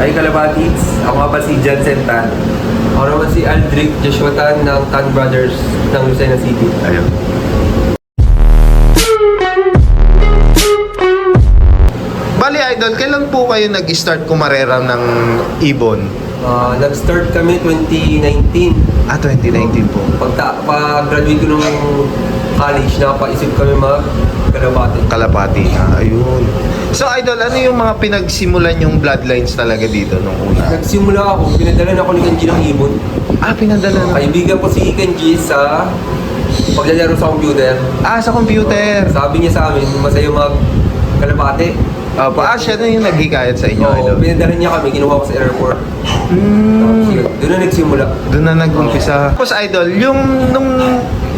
Ay Kalapatids, ako nga pa si Jansen Tan. Ako naman si Aldric Joshua Tan ng Tan Brothers ng Lucena City. Ayun. Bali Idol, kailan po kayo nag-start kumarera ng ibon? Nag-start kami 2019. 2019 po. Pag-graduate ko ng college, napaisip kami mag-kalapati. Kalapati na, ayun. So Idol, ano yung mga pinagsimulan yung bloodlines talaga dito nung una? Nagsimula ako, pinadalan ako ni Kenji ng ibon. Pinadala na. Kaibigan ko si Kenji sa paglalaro sa computer. Sa computer. Sabi niya sa amin, masaya mag-kalapati. Siya na yung naghikayat sa inyo, Oo, Idol. pinadalan niya kami, kinuha ko sa airport. Tapos yun, doon na nagsimula. Doon na nag-umpisa. Tapos Idol,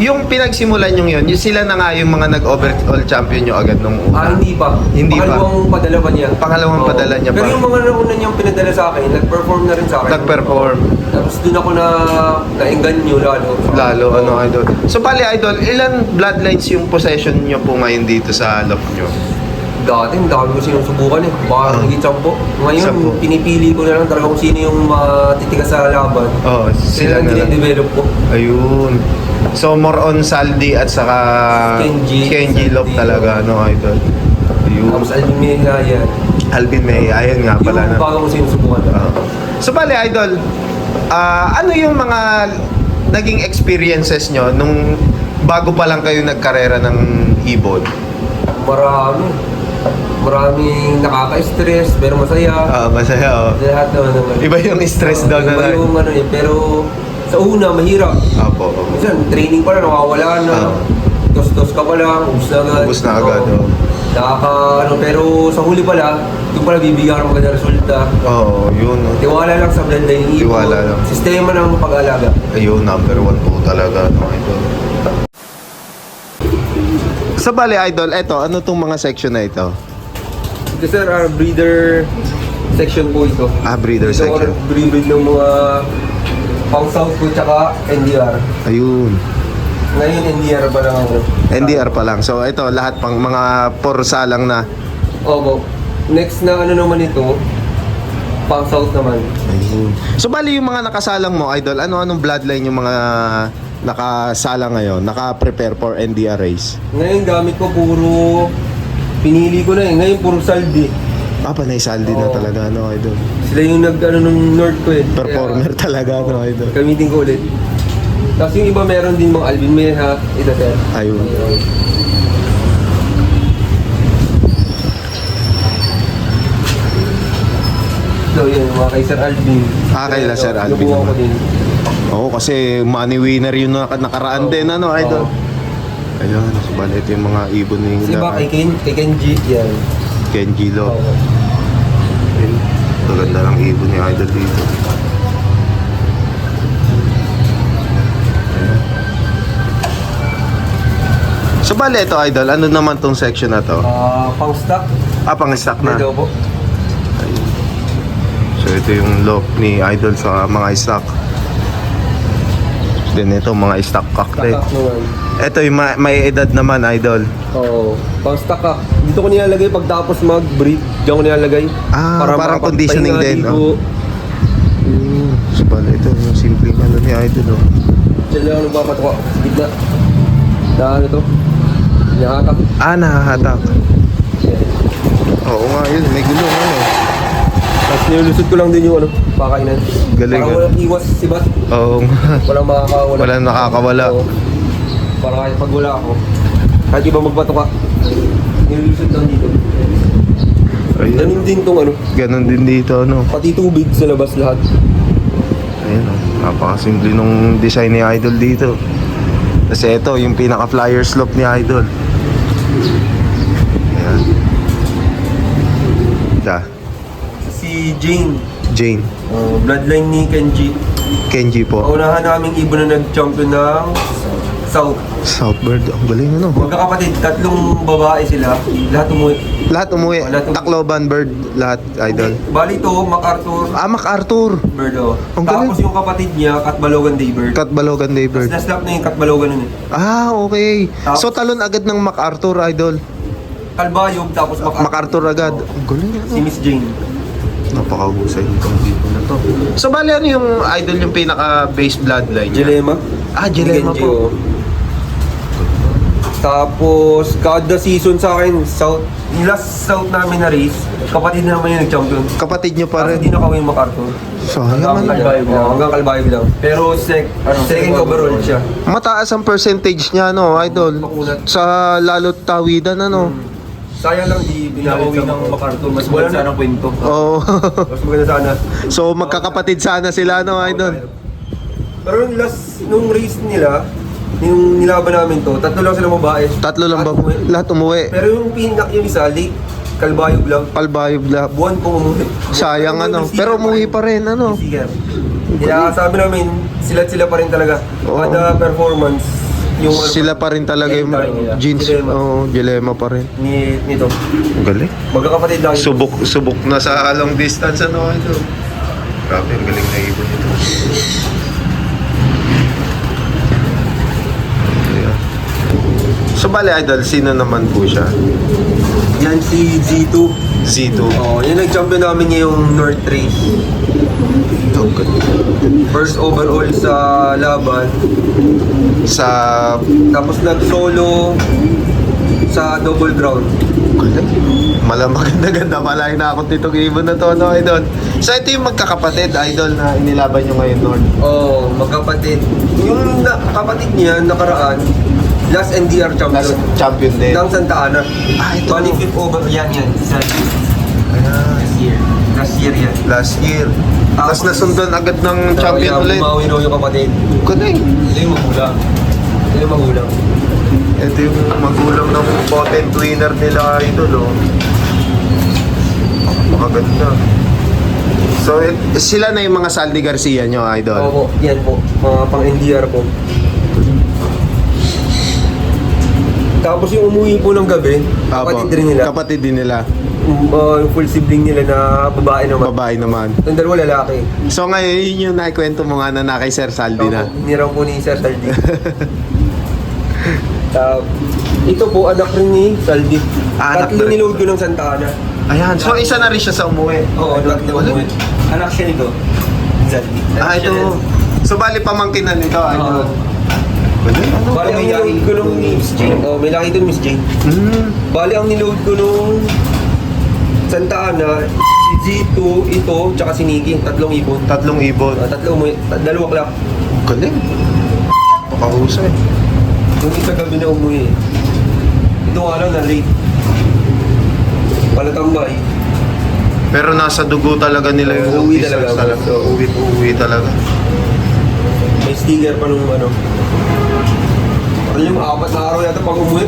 yung pinagsimulan yung yun, yung sila na nga yung mga nag-overall champion nyo agad nung una. Hindi pa. Hindi pa. Pangalawang padala pa niya. Pangalawang Oo. padala niya pa. Pero yung mga nauna niyang pinadala sa akin, nag-perform na rin sa akin. Nag-perform. Tapos doon ako na-engganyo lalo. Lalo, Idol. So, bali, Idol, ilan bloodlines yung possession nyo po ngayon dito sa loft nyo? Dati, ang dami ko sinusubukan eh. Baka higit 10. Ngayon, 10. pinipili ko na lang talaga kung sino yung matitigas sa laban. Sila ang na lang. dinedevelop ko. Ayun. So, more on Saldi at saka Kenji Love talaga, Idol? Ayun. Tapos Alvin Mejia yan. Alvin May, ayun nga pala. Yung bago ko sinusubukan. So, bali, Idol, ano yung mga naging experiences nyo nung bago pa lang kayo nagkarera ng ibon? Maraming nakaka-stress, pero masaya. Masaya, Lahat naman. Iba yung stress daw na Iba yung pero sa una, mahirap. Opo. Minsan, training pa lang, nawawala na. Tos-tos ka pa lang, ubus na agad. Ubus na agad, pero sa huli pala, doon pala bibigyan ka ng magandang resulta. Yun. Tiwala lang sa bloodline ibon. Tiwala lang. Sistema ng pag-alaga. Ayun, number 1 po talaga, Idol. Sa bali, Idol, eto, ano tong mga section na ito? Ito sir, breeder section po ito. Breeder Ito section. breed ng mga pang South po tsaka NDR. Ayun. Ngayon NDR pa lang ako. NDR pa lang. So, ito, lahat pang mga porsa lang na. Opo. Next na naman ito, pang South naman. Ayun. So, bali yung mga nakasalang mo, Idol, ano-anong bloodline yung mga nakasalang ngayon, naka-prepare for NDR race? Ngayon gamit ko puro, pinili ko na ngayon puro Saldi. Panay Saldi na talaga, Idol. Sila yung nung North ko eh. Performer talaga, Idol. Gamitin ko ulit. Tapos yung iba meron din mga Alvin Mejia, ito sir. Ayun. So yun, mga kay Sir Alvin. Kay Sir Alvin Nabuha ko naman. din. Oo, kasi money winner yun nakaraan din, Idol? Ayun, subalit yung mga ibon ni Kasi iba kay Kenji, yan. Kenji Lo. Ayun, maganda lang ibon ni Idol dito. Ayun. So, bali ito, Idol, ano naman tong section na to? Pang stock. Pang-stock na. Ito po. Ayun. So, ito yung lock ni Idol sa mga stock. Then ito, mga stock cock rin. Stock naman. Ito yung may edad naman, Idol. Oo. Pang stock ka. Dito ko nilalagay pagtapos mag-breed. Diyan ko nilalagay. Parang conditioning din. So, bali ito, yung simpleng ni Idol. Diyan lang ako nagpapatuka. Gitna. Ano to? Nakahatak. Nahahatak. Oo nga, yun. May gulong, Tapos nilulusot ko lang din yung pakainan. Galing, Parang walang iwas si Bat. Oo nga. Walang makakawala. Walang nakakawala. Oo. Para kahit pag wala ako, kahit iba magpatuka, nilulusot lang dito. Ayun. Ganun din tong Ganon din dito, pati tubig sa labas lahat. Ayun, napakasimple nung design ni Idol dito. Kasi ito, yung pinaka-flyer slope ni Idol. Ayan. Si Jane. Jane. Bloodline ni Kenji. Kenji po. Unahan naming ibon na nag-champion ng South. Southbird, ang galing, Magkakapatid, 3 babae sila. Lahat umuwi. Lahat umuwi. Lahat umuwi. Tacloban bird, lahat, Idol. Bali to, MacArthur MacArthur. bird. Ang Tapos galing. yung kapatid niya, Katbalogan Daybird. Katbalogan Day bird. Tapos last lap na yung Katbalogan nun Okay. Tapos- So, talon agad ng MacArthur, Idol. Kalbayog, tapos MacArthur agad. Ang galing, Si Miss Jane. Napakahusay nitong ibon na to. So, bali ano yung idol yung pinaka-base bloodline niya? Dilema. Dilema po. Tapos, kada season sa akin, yung last South namin na race, kapatid naman yung nag-champion. Kapatid nyo pa Kasi rin. hindi nakawin MacArthur. Sayang ano. Hanggang Calbayog lang. Pero second overall siya. Mataas ang percentage niya, no, idol? Sa lalo't tawidan, ano? Sayang lang di binakawin ng MacArthur. Mas wala na ng kwento. Oo. Mas maganda sana. So, magkakapatid sana sila, no, idol? Pero yung last, nung race nila, yung nilaban namin to, tatlo lang sila babae. Tatlo lang ba? Lahat umuwi. Lahat umuwi. Pero yung isa, late, Calbayog lang. Palbayog lang. Buwan pong umuwi. Sayang, ano? Pero umuwi pa rin, ano? Sige. Kaya sabi namin, sila pa rin talaga. Oo. Kada performance, yung Sila pa rin talaga yung jeans. Dilema. Oo, dilema pa rin. nito. Ang galing. Magkakapatid lang. Subok na sa long distance, ano, idol? Grabe, ang galing na ibon ito. Ayan. So, bali, idol, sino naman po siya? Yan si Z2. Z2. Oh, yun nag-champion namin ngayong North Race. Ang galing. First overall sa laban. Sa... Tapos nag-solo sa double ground. Galing. Maganda pala yung nakakot nitong ibon na to, no, idol? So, ito yung magkakapatid, idol, na inilaban nyo ngayon, Lord. Oh, magkapatid. Yung kapatid niya nakaraan, last NDR champion. Last champion din. Ng Santa Ana. Ito. Bali fifth over. Yan. Sa Ayan. last year yan. Last year. Tapos nasundan agad ng champion ulit. Bumawi raw yung kapatid. Galing. Ito yung magulang. Ito yung magulang ng potent winner nila, idol, oh. Makaganda. So, sila na yung mga Saldi Garcia nyo, idol? Opo, yan po. Mga pang NDR po. Tapos yung umuwi po ng gabi, kapatid din nila. Kapatid din nila. Yung full sibling nila na babae naman. Babae naman. Yung dalawa lalaki. So ngayon, yun yung naikwento mo nga na kay Sir Saldi na. Opo, niraw po ni Sir Saldi. Ito po, anak rin ni Saldi. Anak Tatlo rin. niload ko ng Santa Ana. Ayan, so isa na rin siya sa umuwi. Oo, tatlo umuwi. Anak siya nito. Saldi. Ito. So bali pamangkin na nito, idol. Galing, ano? Bali ang niload ko nung Miss Jane. Oh, may laki doon Miss Jane. Bali ang niload ko nung Santa Ana, si Z2, ito, tsaka si Nikki. Tatlong ibon. Tatlong ibon. Tatlo umuwi. Dalawa clap. Galing. Pakahusay. Yung isa gabi na umuwi. Ito nga lang na late. Palatambay. Pero nasa dugo talaga nila yung Uuwi officers talaga. So, Uwi talaga. may sticker pa nung ano. Parang yung 4 na araw yata pag umuwi.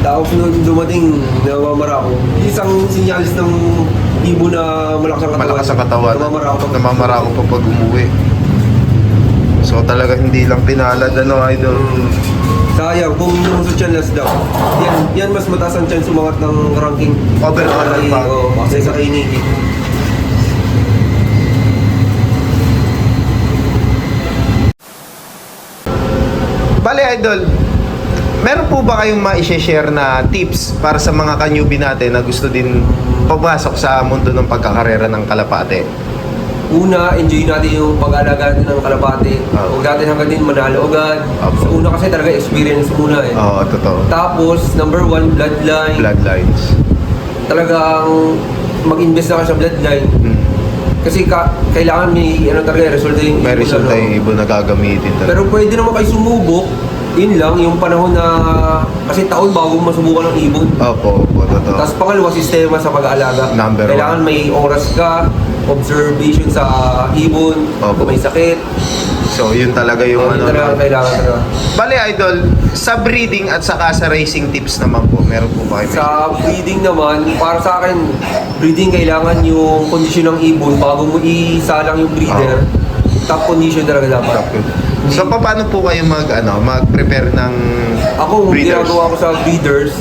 Tapos nung dumating, namamara ako. Isang sinyalis ng ibo na malakas ang katawan. Malakas ang katawan. Namamara ako. Namamara ako pag umuwi. So talaga hindi lang pinalad, ano, idol. Sayang, kung lumusot siya last daw. Yan mas mataas ang chance sumangat ng ranking. Overall Kay, pa. kasi sa kay Nikki. Bale, idol, meron po ba kayong ma-share na tips para sa mga kanyubi natin na gusto din pumasok sa mundo ng pagkakarera ng kalapate? Una, enjoy natin yung pag-alaga natin ng kalapate. Oo. Huwag natin hanggang din manalo agad. Opo. Sa una kasi talaga experience muna eh. Oo, totoo. Tapos, number 1, bloodline. Bloodlines. Talagang mag-invest na ka sa bloodline. Kasi kailangan may talaga resulta yung May ibon, resulta ano. yung ibon na gagamitin talaga. Pero pwede naman kayo sumubok. Yun lang, yung panahon na... Kasi taon bago masubukan ng ibon. Opo, totoo. Tapos pangalawa, sistema sa pag-aalaga. Number Kailangan may oras ka, observation sa ibon, Opo. kung may sakit. So, yun talaga yung Yun talaga ang kailangan talaga. Bale, idol, sa breeding at saka sa racing tips naman po, meron po ba kayo? Sa breeding naman, para sa akin, breeding kailangan yung kondisyon ng ibon bago mo isalang yung breeder. Top condition talaga dapat. So, paano po kayo mag-prepare ng Ako, breeders? ginagawa ko sa breeders,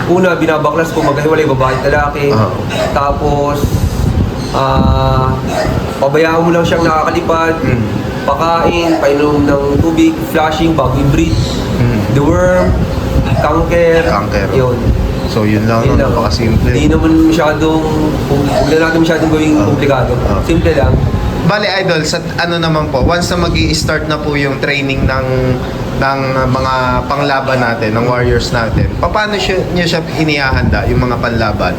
una, binabaklas ko maghiwalay babae at lalaki. Aha. Tapos, pabayaan mo lang siyang nakakalipad, pakain, painom ng tubig, flashing bago i-breed. The worm, canker, Canker. yun. So yun lang, Yun no? Napakasimple. Hindi naman masyadong, huwag na natin masyadong gawing komplikado. Simple lang. Bale, Idol, sa ano naman po, once na mag-i-start na po yung training ng mga panglaban natin, ng warriors natin, paano nyo siya inihahanda, yung mga panlaban?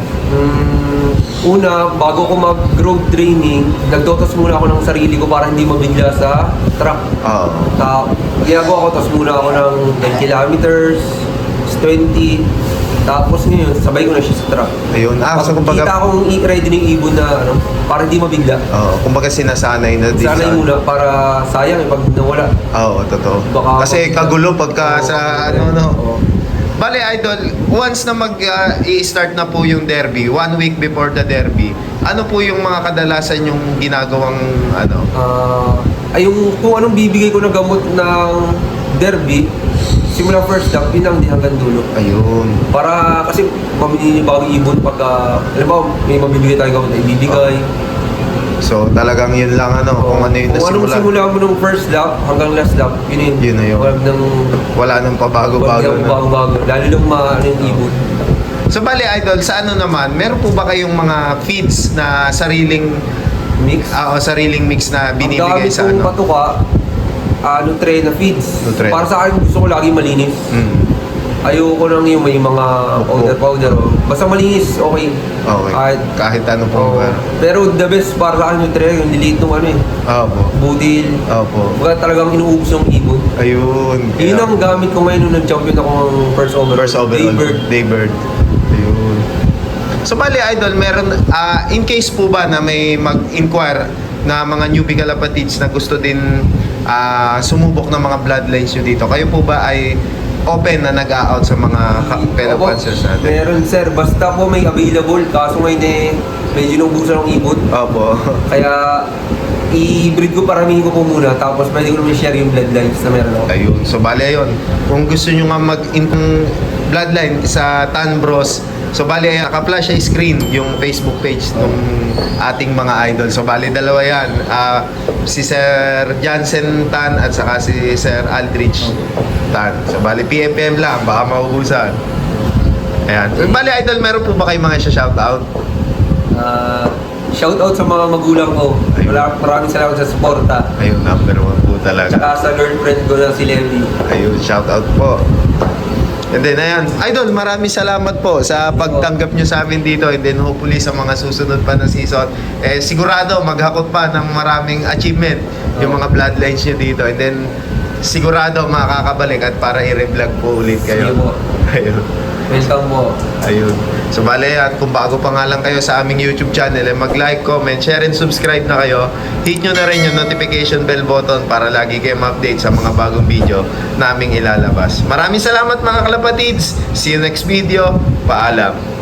Una, bago ko mag-road training, nagtotos muna ako ng sarili ko para hindi mabigla sa truck. Oo. Ginagawa ko, tos muna ako ng 10 kilometers, 20, tapos ngayon, sabay ko na siya sa truck. Ayun. So kumbaga, Kita akong i-ready ng ibon na ano, para hindi mabigla. kumbaga sinasanay na din Sanay sa... muna para sayang pag nawala. Oo, totoo. Baka- Kasi kagulo pagka Oo, sa oo. ano. Oo. Bale, Idol, once na i-start na po yung derby, 1 week before the derby, ano po yung mga kadalasan yung ginagawang ano? Kung anong bibigay ko na gamot ng derby, simula first lap, yun lang din hanggang dulo. Ayun. Para kasi mamili niyo bagong ibon pagka, alam mo, may mabibigay tayo gamot na ibibigay. So talagang yun lang ano, kung ano yung Kung anong nasimula. simula mo nung first lap hanggang last lap, yun. Yun na yun. Wag nang Wala nang pabago-bago na. bago-bago. Lalo lang ano yung ibon. So bale, Idol, sa ano naman, meron po ba kayong mga feeds na sariling Mix. sariling mix na binibigay Ang sa gamit kong ano? patuka, Nutrena feeds. Nutrena. Para sa akin, gusto ko lagi malinis. Ayoko nang yung may mga powder. Basta malinis, okay. Okay. Kahit ano po. Oo. Pero the best para sa akin Nutrena, yung delete nung ano eh. Opo. Budil. Opo. Baga talagang inuubos yung ibon. Ayun. Yun ang gamit ko ngayon nung nag-champion ako ng first overall. First overall. Daybird. Daybird. Ayun. So bali, Idol, meron in case po ba na may mag-inquire na mga newbie kalapatids na gusto din sumubok ng mga bloodlines nyo dito, kayo po ba ay open na nag-a-out sa mga pelapansers natin? Meron sir, basta po may available. Kaso ngayon eh, medyo naubusan ng ibon. Opo. Kaya i-breed ko, paramihin ko po muna. Tapos pwede ko naman share yung bloodlines na meron ako. Ayun. So bali, ayun. Kung gusto nyo nga bloodline sa Tan Bros, so bali, naka-flash ay screen yung Facebook page ng ating mga idol. So bali, dalawa yan. Si Sir Jansen Tan at saka si Sir Aldrich Tan. So bali, PM lang. Baka maubusan. Ayan. Bali, idol, meron po ba kayong mga shoutout? Shout out sa mga magulang ko. Ayun. Maraming salamat sa suporta. Ayun, number 1 po talaga. Tsaka sa girlfriend ko na si Levi. Ayun, shoutout po. And then, ayan. Idol, maraming salamat po sa pagtanggap nyo sa amin dito. And then, hopefully, sa mga susunod pa na season, sigurado, maghakot pa ng maraming achievement yung mga bloodlines nyo dito. And then, sigurado, makakabalik at para i-revlog po ulit kayo. Sige po. Ayun. Welcome po. Ayun. So bale, at kung bago pa nga lang kayo sa aming YouTube channel, mag-like, comment, share, and subscribe na kayo. Hit nyo na rin yung notification bell button para lagi kayo ma-update sa mga bagong video naming ilalabas. Maraming salamat mga kalapatids. See you next video. Paalam.